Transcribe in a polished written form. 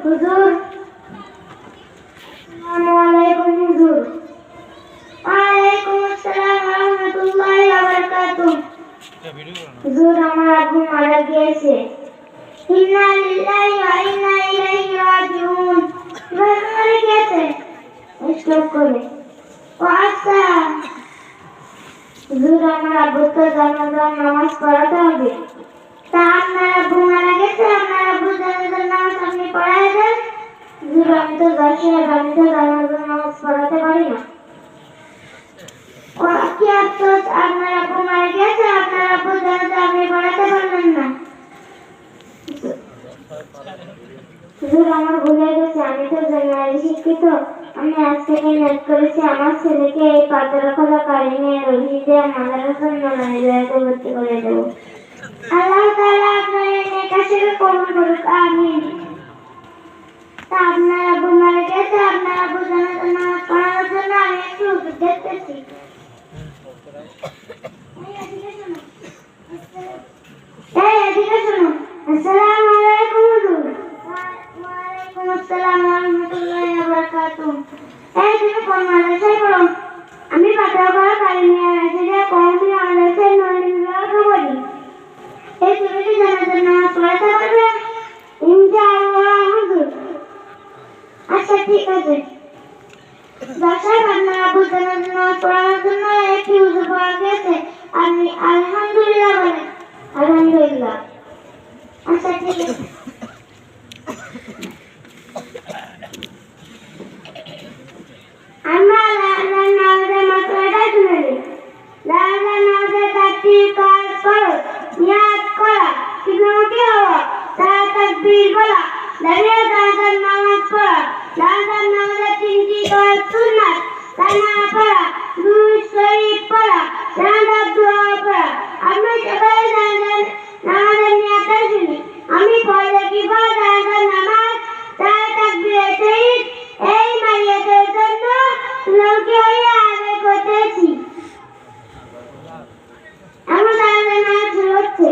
হুজুর আসসালামু আলাইকুম হুজুর। ওয়ালাইকুম আসসালাম ওয়া রাহমাতুল্লাহি ওয়া বারাকাতুহু। হুজুর আমার আব্বু মারা গিয়েছে। ইন্না লিল্লাহি ওয়া ইন্না ইলাইহি রাজিউন। মারা গিয়েছে স্ট্রোক করে। ও আচ্ছা হুজুর আমার আব্বু তো জানাজার নামাজ পড়াতে হবে। তা আপনার আব্বু মারা গেছে, আপনার আব্বু জানাজার নামাজ আপনি পড়ায় দেন। হুজুর আমি তো জানি না, আমি তো জানাজার নামাজ পড়াতে পারি না। কি আফসোস, আপনার আব্বু মারা গেছে, আপনার আব্বু জানাজা আপনি পড়াতে পারলেন না। হুজুর আমার ভুলে গেছে, আমি তো জেনারেল শিক্ষিত। আমি আজ থেকে নিয়ত করেছি আমার ছেলেকে এই পাতরখোলা কারিমিয়া রশিদে মাদ্রাসার নলাইয়াতে ভর্তি করে দেব। আল্লাহ তাআলা আপনার এই নেক আশাকে কবুল করুক, আমিন। তা আপনার আব্বু মারা গেছে, আপনার আব্বু জানাজার নামাজ পড়ানোর জন্য আমি একটু হুজুর দেখতেছি। এদিকে শোনো। আসসালামু আলাইকুম হুজুর। ওয়ালাইকুম আসসালাম ওয়া রাহমাতুল্লাহি ওয়া বারাকাতুহু। তুমি কোন মাদ্রাসায় পড়ো? আমি পাতাওয়াড়া কারিমিয়া রাশিদিয়া কওমি মাদ্রাসায় 9 বিভাগে পড়ি। তুমি কি জানাজার নামাজ পড়াতে পারবে? ইনশাআল্লাহ হুজুর। আচ্ছা ঠিক আছে। বাসায় আপনার আব্বু জানাজার নামাজ পড়ানোর জন্য একটি হুজুর পাওয়া গেছে। আপনি আলহামদুলিল্লাহ বলেন। আলহামদুলিল্লাহ। আচ্ছা ঠিক আছে। আমরা লাজার নামাজের মাসলাটা শুনে নিই। লাজার নামাজের 4টি কাজ ফরজ। নিয়াত করা, ঠিকমতো হওয়া, তাকবীর বলা, দাঁড়িয়ে লাজার নামাজ পড়া। লাজার নামাজের 3টি কাজ সুন্নাত। তানা পড়া, দুরূদ শরীফ পড়া, জানাজার দোয়া পড়া। আমরা সবাই লাজার নামাজের নিয়াতটা শুনি। আমি পড়লে কি পড়া লাজার নামাজ, তাকবীরের সহিত এই মাইয়াতের জন্য লোকে হইয়া আদায় করতেছি। এমন লাজার নামাজ হচ্ছে